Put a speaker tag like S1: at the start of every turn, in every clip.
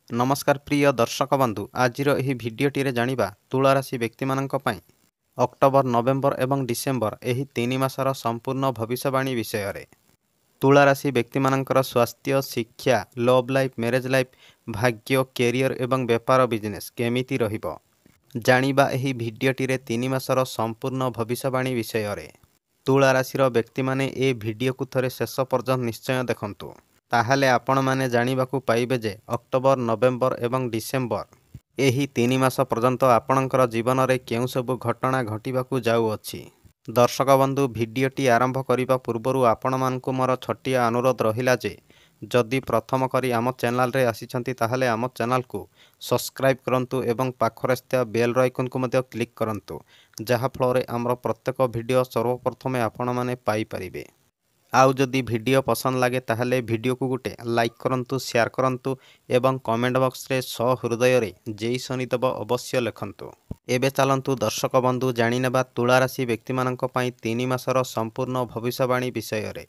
S1: नमस्कार प्रिय दर्शक बंधु आज भिडीओटी जानिबा तुला राशि व्यक्ति मानक पई अक्टोबर नवेम्बर एवं डिसेम्बर एही 3 मासर संपूर्ण भविष्यवाणी विषय रे। तुला राशि व्यक्ति मानकर स्वास्थ्य शिक्षा लव लाइफ मैरेज लाइफ भाग्य कैरियर एवं व्यापार बिजनेस केमिति रहिबो जानिबा एही भिडीओटी रे 3 मासर संपूर्ण भविष्यवाणी विषय रे। तुला राशि व्यक्ति माने ए भिडियो को थरे शेष पर्यंत निश्चय देखंतु ताहले आपण माने जानिबाकू पाइबे जे अक्टोबर नवेम्बर एवं डिसेम्बर एही 3 मास पर्यंत आपणकर जीवन रे केउ सब घटना घटिबाकू जाउ अछि। दर्शक बंधु भिडियोटी आरंभ करिबा पूर्वरु आपण मानकू मोर छटिया अनुरोध रहिला जे जदि प्रथम करी आम चैनल रे आसीछंती ताहले आम चैनल को सब्सक्राइब करंतु एवं पाखरे स्थित बेल आइकन को मध्य क्लिक करंतु जहा फल रे हमर प्रत्येक वीडियो सर्वप्रथमे आपण माने पाई परिबे। आउ जदि वीडियो पसंद लगे ताहले वीडियो को गुटे लाइक करंतु शेयर करंतु एवं कमेंट बॉक्स रे हृदय रे जय शनिदेव अवश्य लिखंतु। एबे चलंतु दर्शक बंधु जानि नेबा तुला राशि व्यक्ति मानक पई 3 मासर संपूर्ण भविष्यवाणी विषय रे।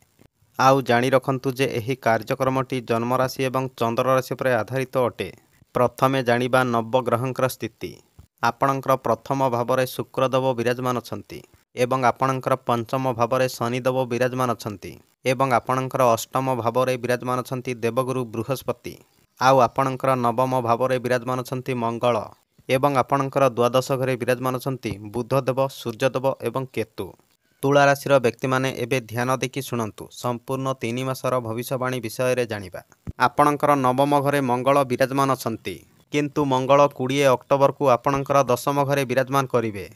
S1: आउ जानि रखंतु जे एही कार्यक्रमटी जन्म राशि एवं चंद्र राशि पर आधारित अटे। प्रथमे जानिबा नवग्रहंकर स्थिति। आपणकर प्रथम भाव में शुक्रदेव विराजमान अछंती एवं आपणकर पंचम भाव में शनिदेव विराजमान अछंती एवं आपणकर अष्टम भाव में विराजमान अछंती देवगुरु बृहस्पति। आउ आपणकर नवम भाव में विराजमान अछंती मंगल एवं आपणकर द्वादश घरे विराजमान अछंती बुधदेव सूर्यदेव एवं केतु। तुला राशि व्यक्ति माने एबे ध्यान देखि शुणंतु संपूर्ण 3 मासर भविष्यवाणी विषय रे जानिबा। आपणकर नवम घरे मंगल विराजमान अछंती किंतु मंगल 20 अक्टोबर को आपणकर दशम घरे विराजमान करिवे।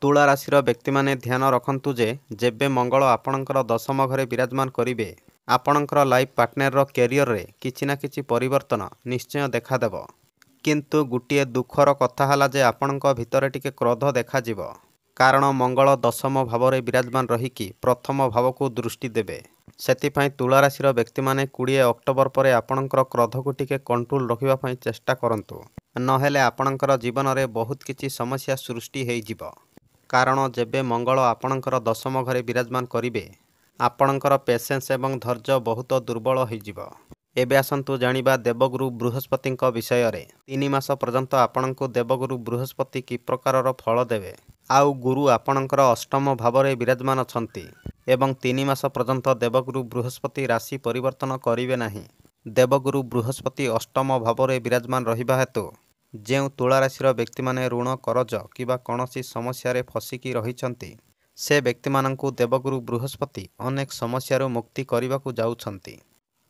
S1: तुला राशि व्यक्ति माने ध्यान रखंतु जे जेबे मंगल आपणकर दशम घरे विराजमान करिवे आपणकर लाइफ पार्टनर रो कैरियर रे किछि ना किछि परिवर्तन निश्चय देखा देबो। किंतु गुटिए दुखर कथा हला जे आपणक भितरे टिके क्रोध देखा जिवो कारण मंगल दशम भाव में विराजमान रहीकि प्रथम भाव को दृष्टि देवे। सेतिपई तुला राशि व्यक्ति माने 20 अक्टोबर पर आपणकर क्रोध को टिके कंट्रोल रखिबा पई चेष्टा करंतु नहेले आपणकर जीवन में बहुत किछि समस्या सृष्टि हेइ जिवो कारण जेबे मंगल आपणकर दशम घरे विराजमान करिवे आपणकर पेशेंस एवं धैर्य बहुत दुर्बल होई जिवो। एबे आसंतु जानिबा देवगुरु बृहस्पति विषय रे। 3 मास पर्यंत आपणको देवगुरु बृहस्पति कि प्रकार फल देवे। आउ गुरु आपणकर अष्टम भाव में विराजमान अछंती एवं 3 मास पर्यंत देवगुरु बृहस्पति राशि परिवर्तन करिवे नाही। देवगुरु बृहस्पति अष्टम भाव में विराजमान रहिबा हेतु जेउ तुला राशि व्यक्ति माने ऋण करज किबा कौनसी समस्या रे फसिकी रहिछंती से व्यक्ति मानंकु देवगुरु बृहस्पति अनेक समस्या मुक्ति करने जाउछंती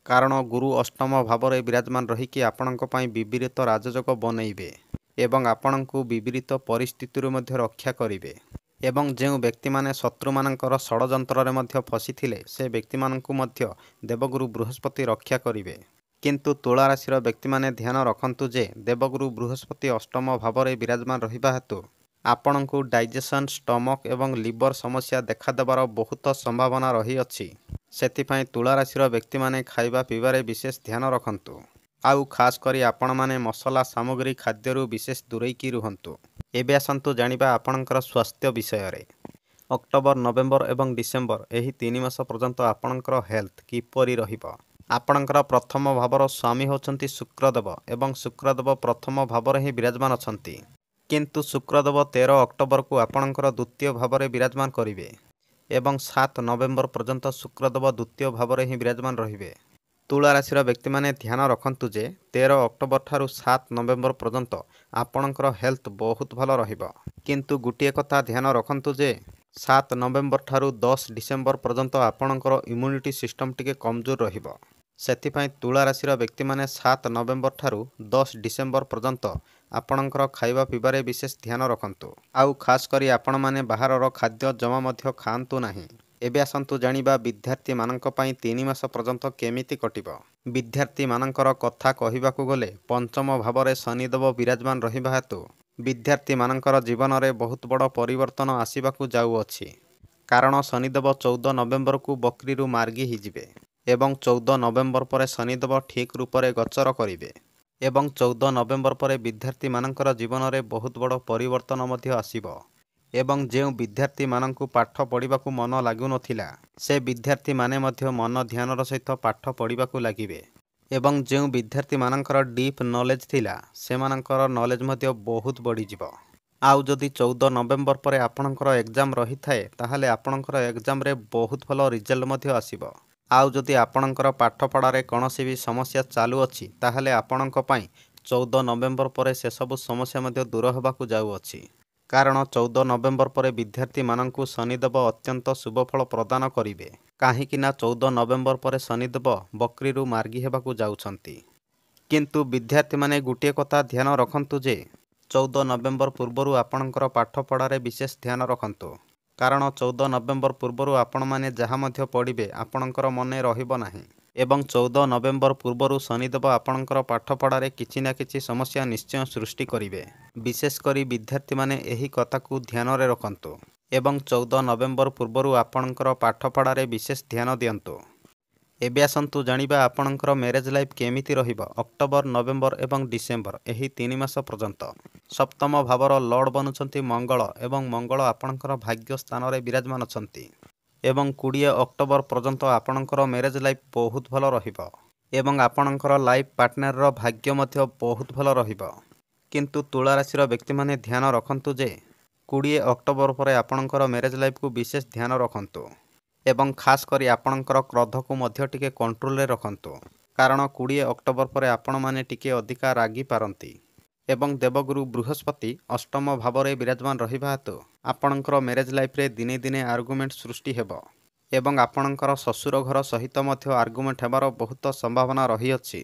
S1: कारण गुरु अष्टम भाव में विराजमान रहीकि आपणक पई विपरीत राजयोग बनइबे एवं आपणकु विपरीत परिस्थिति मध्य रक्षा करिवे एवं जेउ व्यक्ति माने शत्रु मानकर षडयंत्र रे मध्य फसिथिले से व्यक्ति मानंकु मध्य देवगुरु बृहस्पति रक्षा करिवे। किंतु तुला राशि व्यक्ति माने ध्यान रखंतु जे देवगुरु बृहस्पति अष्टम भाव में विराजमान रहिबा हेतु आपणकु डाइजेशन स्टमक एवं लिवर समस्या देखा देबार बहुत संभावना रही अछि। सेतिपई तुला राशि व्यक्ति माने खाइबा पीबारे विशेष ध्यान रखंतु आउ खास करी आपण माने मसला सामग्री खाद्यरु विशेष दूरेकी रुहंतु। एबे आसंतु जानिबा आपणकर स्वास्थ्य विषय रे। अक्टोबर नवेम्बर एवं डिसेम्बर एही 3 मास पर्यंत आपणकर हेल्थ किपरि रहिबो। आपणकर प्रथम भावर स्वामी होचंती शुक्रदेव एवं शुक्रदेव प्रथम भाव में ही विराजमान अछंती किंतु शुक्रदेव 13 अक्टोबर को आपणकर द्वितीय भाव में विराजमान करिवे एवं 7 नवेम्बर पर्यंत शुक्रदेव द्वितीय भाव में ही विराजमान रहिवे। तुला राशि व्यक्ति माने ध्यान रखंतु जे 13 अक्टोबर ठारू 7 नवेम्बर पर्यंत आपणकर हेल्थ बहुत भल रहिबो किंतु गुटिए कथा ध्यान रखंतु जे 7 नवेम्बर ठारू 10 डिसेम्बर पर्यंत आपणकर इम्यूनिटी सिस्टम टिके कमजोर रहिबो। सेतिपई तुला राशि व्यक्ति माने 7 नवेम्बर ठारू 10 डिसेम्बर पर्यंत आपणकर खाइबा पीबारे विशेष ध्यान रखंतु आउ खास करी आपण माने बाहरर खाद्य जमा मध्य खाआंतु नाही। एबे आसंतु जानिबा विद्यार्थी मानक पई 3 मास पर्यंत केमिति कटिबो। विद्यार्थी मानकर कथा कहिबाकू गले पंचम भाव में शनिदेव विराजमान रहिबा हेतु विद्यार्थी मानकर जीवन में बहुत बड़ परिवर्तन आसिबाकू जाउ अछि कारण शनिदेव 14 नवेम्बर को बकरीरू मार्गी हिजिबे एवं 14 नवेम्बर पर शनिदेव ठीक रूपरे गोचर करिवे एवं 14 नवेम्बर पर विद्यार्थी मानकर जीवन में बहुत बड़ परिवर्तन मध्य आसिबो एवं जेउ विद्यार्थी मानंकु पाठ पढ़िबाकू मन लागु नथिला से विद्यार्थी माने मध्य मन ध्यानर सहित पाठ पढ़िबाकू लागिवे ଏବଂ ଯେଉଁ ବିଦ୍ୟାର୍ଥୀମାନଙ୍କର ଡିପ୍ ନଲେଜ ଥିଲା ସେମାନଙ୍କର ନଲେଜ ମଧ୍ୟ ବହୁତ ବଢ଼ିଯିବ। ଆଉ ଯଦି 14 ନଭେମ୍ବର ପରେ ଆପଣଙ୍କର ଏକ୍ଜାମ୍ ରହିଥାଏ ତାହେଲେ ଆପଣଙ୍କର ଏକ୍ଜାମ୍ରେ ବହୁତ ଭଲ ରିଜଲ୍ଟ ମଧ୍ୟ ଆସିବ। ଆଉ ଯଦି ଆପଣଙ୍କର ପାଠପଢ଼ାରେ କୌଣସି ବି ସମସ୍ୟା ଚାଲୁଅଛି ତାହେଲେ ଆପଣଙ୍କ ପାଇଁ 14 ନଭେମ୍ବର ପରେ ସେସବୁ ସମସ୍ୟା ମଧ୍ୟ ଦୂର ହେବାକୁ ଯାଉଅଛି। କାରଣ 14 ନଭେମ୍ବର ପରେ ବିଦ୍ୟାର୍ଥୀମାନଙ୍କୁ ଶନିଦେବ ଅତ୍ୟନ୍ତ ଶୁଭଫଳ ପ୍ରଦାନ କରିବେ। କାହିଁକି ନା 14 ନଭେମ୍ବର ପରେ ଶନିଦେବ ବକ୍ରିରୁ ମାର୍ଗୀ ହେବାକୁ ଯାଉଛନ୍ତି। କିନ୍ତୁ ବିଦ୍ୟାର୍ଥୀମାନେ ଗୋଟିଏ କଥା ଧ୍ୟାନ ରଖନ୍ତୁ ଯେ 14 ନଭେମ୍ବର ପୂର୍ବରୁ ଆପଣଙ୍କର ପାଠପଢ଼ାରେ ବିଶେଷ ଧ୍ୟାନ ରଖନ୍ତୁ। କାରଣ 14 ନଭେମ୍ବର ପୂର୍ବରୁ ଆପଣମାନେ ଯାହା ମଧ୍ୟ ପଢ଼ିବେ ଆପଣଙ୍କର ମନେ ରହିବ ନାହିଁ। ଏବଂ 14 ନଭେମ୍ବର ପୂର୍ବରୁ ଶନିଦେବ ଆପଣଙ୍କର ପାଠପଢ଼ାରେ କିଛି ନା କିଛି ସମସ୍ୟା ନିଶ୍ଚୟ ସୃଷ୍ଟି କରିବେ। ବିଶେଷ କରି ବିଦ୍ୟାର୍ଥୀମାନେ ଏହି କଥାକୁ ଧ୍ୟାନରେ ରଖନ୍ତୁ ଏବଂ 14 ନଭେମ୍ବର ପୂର୍ବରୁ ଆପଣଙ୍କର ପାଠପଢ଼ାରେ ବିଶେଷ ଧ୍ୟାନ ଦିଅନ୍ତୁ। ଏବେ ଆସନ୍ତୁ ଜାଣିବା ଆପଣଙ୍କର ମ୍ୟାରେଜ୍ ଲାଇଫ୍ କେମିତି ରହିବ ଅକ୍ଟୋବର, ନଭେମ୍ବର ଏବଂ ଡିସେମ୍ବର ଏହି 3 ମାସ ପର୍ଯ୍ୟନ୍ତ। ସପ୍ତମ ଭାବର ଲର୍ଡ ବନୁଛନ୍ତି ମଙ୍ଗଳ ଏବଂ ମଙ୍ଗଳ ଆପଣଙ୍କର ଭାଗ୍ୟ ସ୍ଥାନରେ ବିରାଜମାନ ଅଛନ୍ତି। ଏବଂ 20 ଅକ୍ଟୋବର ପର୍ଯ୍ୟନ୍ତ ଆପଣଙ୍କର ମ୍ୟାରେଜ୍ ଲାଇଫ୍ ବହୁତ ଭଲ ରହିବ ଏବଂ ଆପଣଙ୍କର ଲାଇଫ୍ ପାର୍ଟନରର ଭାଗ୍ୟ ମଧ୍ୟ ବହୁତ ଭଲ ରହିବ। କିନ୍ତୁ ତୁଳା ରାଶିର ବ୍ୟକ୍ତିମାନେ ଧ୍ୟାନ ରଖନ୍ତୁ ଯେ 20 ଅକ୍ଟୋବର ପରେ ଆପଣଙ୍କର ମ୍ୟାରେଜ୍ ଲାଇଫ୍କୁ ବିଶେଷ ଧ୍ୟାନ ରଖନ୍ତୁ ଏବଂ ଖାସ୍ କରି ଆପଣଙ୍କର କ୍ରୋଧକୁ ମଧ୍ୟ ଟିକେ କଣ୍ଟ୍ରୋଲରେ ରଖନ୍ତୁ। କାରଣ 20 ଅକ୍ଟୋବର ପରେ ଆପଣମାନେ ଟିକେ ଅଧିକା ରାଗି ପାରନ୍ତି ଏବଂ ଦେବଗୁରୁ ବୃହସ୍ପତି ଅଷ୍ଟମ ଭାବରେ ବିରାଜମାନ ରହିବା ହେତୁ ଆପଣଙ୍କର ମ୍ୟାରେଜ୍ ଲାଇଫ୍ରେ ଦିନେ ଦିନେ ଆର୍ଗୁମେଣ୍ଟ ସୃଷ୍ଟି ହେବ ଏବଂ ଆପଣଙ୍କର ଶ୍ୱଶୁର ଘର ସହିତ ମଧ୍ୟ ଆର୍ଗୁମେଣ୍ଟ ହେବାର ବହୁତ ସମ୍ଭାବନା ରହିଅଛି।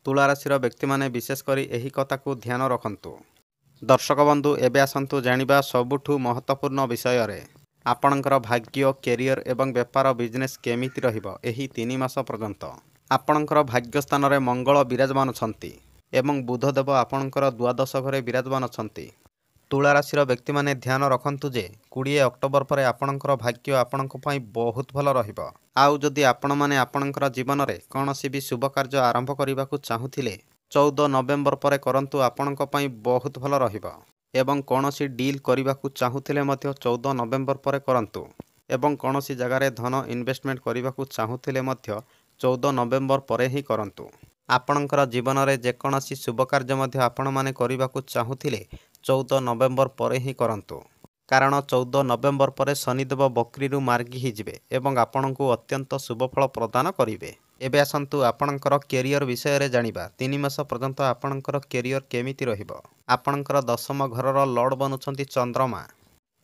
S1: ତୁଳା ରାଶିର ବ୍ୟକ୍ତିମାନେ ବିଶେଷ କରି ଏହି କଥାକୁ ଧ୍ୟାନ ରଖନ୍ତୁ। ଦର୍ଶକ ବନ୍ଧୁ, ଏବେ ଆସନ୍ତୁ ଜାଣିବା ସବୁଠୁ ମହତ୍ତ୍ୱପୂର୍ଣ୍ଣ ବିଷୟରେ ଆପଣଙ୍କର ଭାଗ୍ୟ, କ୍ୟାରିୟର ଏବଂ ବେପାର ବିଜନେସ୍ କେମିତି ରହିବ ଏହି 3 ମାସ ପର୍ଯ୍ୟନ୍ତ। ଆପଣଙ୍କର ଭାଗ୍ୟ ସ୍ଥାନରେ ମଙ୍ଗଳ ବିରାଜମାନ ଅଛନ୍ତି ଏବଂ ବୁଧଦେବ ଆପଣଙ୍କର ଦ୍ୱାଦଶ ଘରେ ବିରାଜମାନ ଅଛନ୍ତି। ତୁଳା ରାଶିର ବ୍ୟକ୍ତିମାନେ ଧ୍ୟାନ ରଖନ୍ତୁ ଯେ 20 ଅକ୍ଟୋବର ପରେ ଆପଣଙ୍କର ଭାଗ୍ୟ ଆପଣଙ୍କ ପାଇଁ ବହୁତ ଭଲ ରହିବ। ଆଉ ଯଦି ଆପଣମାନେ ଆପଣଙ୍କର ଜୀବନରେ କୌଣସି ବି ଶୁଭ କାର୍ଯ୍ୟ ଆରମ୍ଭ କରିବାକୁ ଚାହୁଁଥିଲେ 14 ନଭେମ୍ବର ପରେ କରନ୍ତୁ, ଆପଣଙ୍କ ପାଇଁ ବହୁତ ଭଲ ରହିବ। ଏବଂ କୌଣସି ଡିଲ୍ କରିବାକୁ ଚାହୁଁଥିଲେ ମଧ୍ୟ 14 ନଭେମ୍ବର ପରେ କରନ୍ତୁ ଏବଂ କୌଣସି ଜାଗାରେ ଧନ ଇନଭେଷ୍ଟମେଣ୍ଟ କରିବାକୁ ଚାହୁଁଥିଲେ ମଧ୍ୟ 14 ନଭେମ୍ବର ପରେ ହିଁ କରନ୍ତୁ। ଆପଣଙ୍କର ଜୀବନରେ ଯେକୌଣସି ଶୁଭ କାର୍ଯ୍ୟ ମଧ୍ୟ ଆପଣମାନେ କରିବାକୁ ଚାହୁଁଥିଲେ 14 ନଭେମ୍ବର ପରେ ହିଁ କରନ୍ତୁ। କାରଣ 14 ନଭେମ୍ବର ପରେ ଶନିଦେବ ବକ୍ରିରୁ ମାର୍ଗୀ ହୋଇଯିବେ ଏବଂ ଆପଣଙ୍କୁ ଅତ୍ୟନ୍ତ ଶୁଭଫଳ ପ୍ରଦାନ କରିବେ। ଏବେ ଆସନ୍ତୁ ଆପଣଙ୍କର କ୍ୟାରିୟର ବିଷୟରେ ଜାଣିବା। 3 ମାସ ପର୍ଯ୍ୟନ୍ତ ଆପଣଙ୍କର କ୍ୟାରିୟର କେମିତି ରହିବ। ଆପଣଙ୍କର ଦଶମ ଘରର ଲର୍ଡ ବନୁଛନ୍ତି ଚନ୍ଦ୍ରମା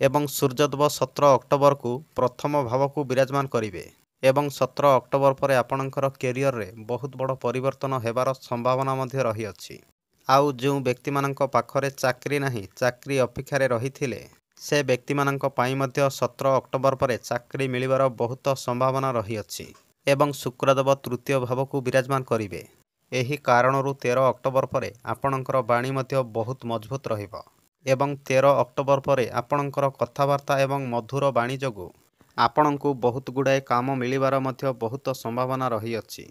S1: ଏବଂ ସୂର୍ଯ୍ୟଦେବ 17 ଅକ୍ଟୋବରକୁ ପ୍ରଥମ ଭାବକୁ ବିରାଜମାନ କରିବେ ଏବଂ 17 ଅକ୍ଟୋବର ପରେ ଆପଣଙ୍କର କ୍ୟାରିୟରରେ ବହୁତ ବଡ଼ ପରିବର୍ତ୍ତନ ହେବାର ସମ୍ଭାବନା ମଧ୍ୟ ରହିଅଛି। ଆଉ ଯେଉଁ ବ୍ୟକ୍ତିମାନଙ୍କ ପାଖରେ ଚାକିରି ନାହିଁ, ଚାକିରି ଅପେକ୍ଷାରେ ରହିଥିଲେ, ସେ ବ୍ୟକ୍ତିମାନଙ୍କ ପାଇଁ ମଧ୍ୟ 17 ଅକ୍ଟୋବର ପରେ ଚାକିରି ମିଳିବାର ବହୁତ ସମ୍ଭାବନା ରହିଅଛି ଏବଂ ଶୁକ୍ରଦେବ ତୃତୀୟ ଭାବକୁ ବିରାଜମାନ କରିବେ। ଏହି କାରଣରୁ 13 ଅକ୍ଟୋବର ପରେ ଆପଣଙ୍କର ବାଣୀ ମଧ୍ୟ ବହୁତ ମଜବୁତ ରହିବ ଏବଂ 13 ଅକ୍ଟୋବର ପରେ ଆପଣଙ୍କର କଥାବାର୍ତ୍ତା ଏବଂ ମଧୁର ବାଣୀ ଯୋଗୁଁ ଆପଣଙ୍କୁ ବହୁତ ଗୁଡ଼ାଏ କାମ ମିଳିବାର ମଧ୍ୟ ବହୁତ ସମ୍ଭାବନା ରହିଅଛି।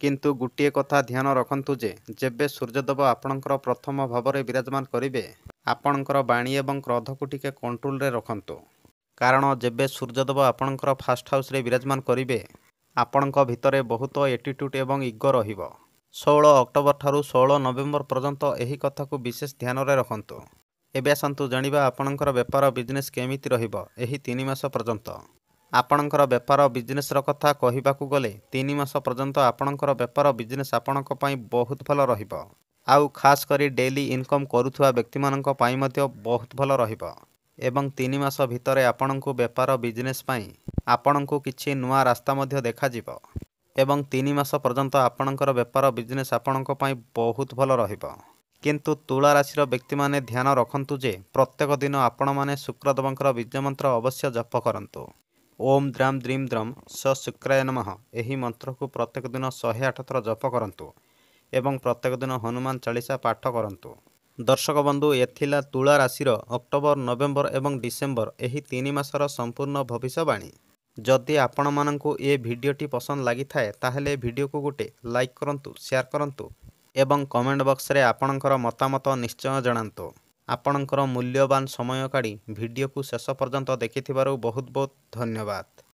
S1: କିନ୍ତୁ ଗୋଟିଏ କଥା ଧ୍ୟାନ ରଖନ୍ତୁ ଯେ ଯେବେ ସୂର୍ଯ୍ୟଦେବ ଆପଣଙ୍କର ପ୍ରଥମ ଭାବରେ ବିରାଜମାନ କରିବେ ଆପଣଙ୍କର ବାଣୀ ଏବଂ କ୍ରୋଧକୁ ଟିକେ କଣ୍ଟ୍ରୋଲରେ ରଖନ୍ତୁ। କାରଣ ଯେବେ ସୂର୍ଯ୍ୟଦେବ ଆପଣଙ୍କର ଫାର୍ଷ୍ଟ ହାଉସରେ ବିରାଜମାନ କରିବେ ଆପଣଙ୍କ ଭିତରେ ବହୁତ ଏଟିଟ୍ୟୁଡ୍ ଏବଂ ଇଗୋ ରହିବ। 16 ଅକ୍ଟୋବର ଠାରୁ 16 ନଭେମ୍ବର ପର୍ଯ୍ୟନ୍ତ ଏହି କଥାକୁ ବିଶେଷ ଧ୍ୟାନରେ ରଖନ୍ତୁ। ଏବେ ଆସନ୍ତୁ ଜାଣିବା ଆପଣଙ୍କର ବେପାର ବିଜନେସ୍ କେମିତି ରହିବ ଏହି 3 ମାସ ପର୍ଯ୍ୟନ୍ତ। ଆପଣଙ୍କର ବେପାର ବିଜନେସ୍ର କଥା କହିବାକୁ ଗଲେ 3 ମାସ ପର୍ଯ୍ୟନ୍ତ ଆପଣଙ୍କର ବେପାର ବିଜନେସ୍ ଆପଣଙ୍କ ପାଇଁ ବହୁତ ଭଲ ରହିବ। ଆଉ ଖାସ୍ କରି ଡେଲି ଇନକମ୍ କରୁଥିବା ବ୍ୟକ୍ତିମାନଙ୍କ ପାଇଁ ମଧ୍ୟ ବହୁତ ଭଲ ରହିବ ଏବଂ 3 ମାସ ଭିତରେ ଆପଣଙ୍କୁ ବେପାର ବିଜନେସ୍ ପାଇଁ ଆପଣଙ୍କୁ କିଛି ନୂଆ ରାସ୍ତା ମଧ୍ୟ ଦେଖାଯିବ ଏବଂ 3 ମାସ ପର୍ଯ୍ୟନ୍ତ ଆପଣଙ୍କର ବେପାର ବିଜନେସ୍ ଆପଣଙ୍କ ପାଇଁ ବହୁତ ଭଲ ରହିବ। କିନ୍ତୁ ତୁଳା ରାଶିର ବ୍ୟକ୍ତିମାନେ ଧ୍ୟାନ ରଖନ୍ତୁ ଯେ ପ୍ରତ୍ୟେକ ଦିନ ଆପଣମାନେ ଶୁକ୍ରଦେବଙ୍କର ବୀଜ ମନ୍ତ୍ର ଅବଶ୍ୟ ଜପ କରନ୍ତୁ। ଓମ୍ ଦ୍ରାମ୍ ଦ୍ରିମ୍ ଦ୍ରମ୍ ସ ଶୁକ୍ରାୟ ନମଃ ଏହି ମନ୍ତ୍ରକୁ ପ୍ରତ୍ୟେକ ଦିନ 108 ଥର ଜପ କରନ୍ତୁ ଏବଂ ପ୍ରତ୍ୟେକ ଦିନ ହନୁମାନ ଚାଳିଶା ପାଠ କରନ୍ତୁ। ଦର୍ଶକ ବନ୍ଧୁ, ଏଥିଲା ତୁଳା ରାଶିର ଅକ୍ଟୋବର, ନଭେମ୍ବର ଏବଂ ଡିସେମ୍ବର ଏହି 3 ମାସର ସମ୍ପୂର୍ଣ୍ଣ ଭବିଷ୍ୟବାଣୀ। ଯଦି ଆପଣମାନଙ୍କୁ ଏ ଭିଡ଼ିଓଟି ପସନ୍ଦ ଲାଗିଥାଏ ତାହେଲେ ଭିଡ଼ିଓକୁ ଗୋଟେ ଲାଇକ୍ କରନ୍ତୁ, ସେୟାର କରନ୍ତୁ ଏବଂ କମେଣ୍ଟ ବକ୍ସରେ ଆପଣଙ୍କର ମତାମତ ନିଶ୍ଚୟ ଜଣାନ୍ତୁ। ଆପଣଙ୍କର ମୂଲ୍ୟବାନ ସମୟ କାଢ଼ି ଭିଡ଼ିଓକୁ ଶେଷ ପର୍ଯ୍ୟନ୍ତ ଦେଖିଥିବାରୁ ବହୁତ ବହୁତ ଧନ୍ୟବାଦ।